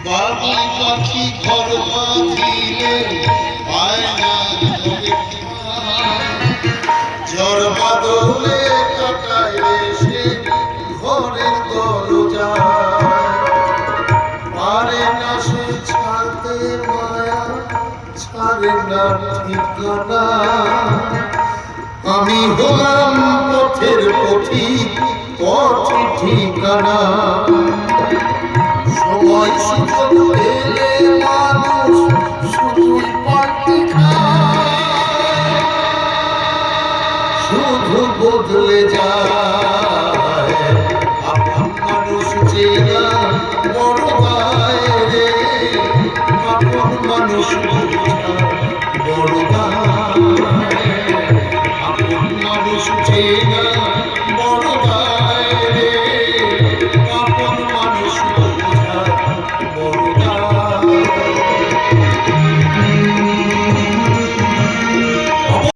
বাবুই পাখি ঘর বাঁধিলে পায় না ঝড় বাদলে কাটায় সে ঘরের দরজা পারে না সে ছাড়তে মায়া ছাড়ে না ঠিকানা আমি হলাম পথের পথিক পথ ঠিকানা সময় সুযোগ পেলে মানুষ শুধুই পাল্টি খায় শুধু বদলে যায়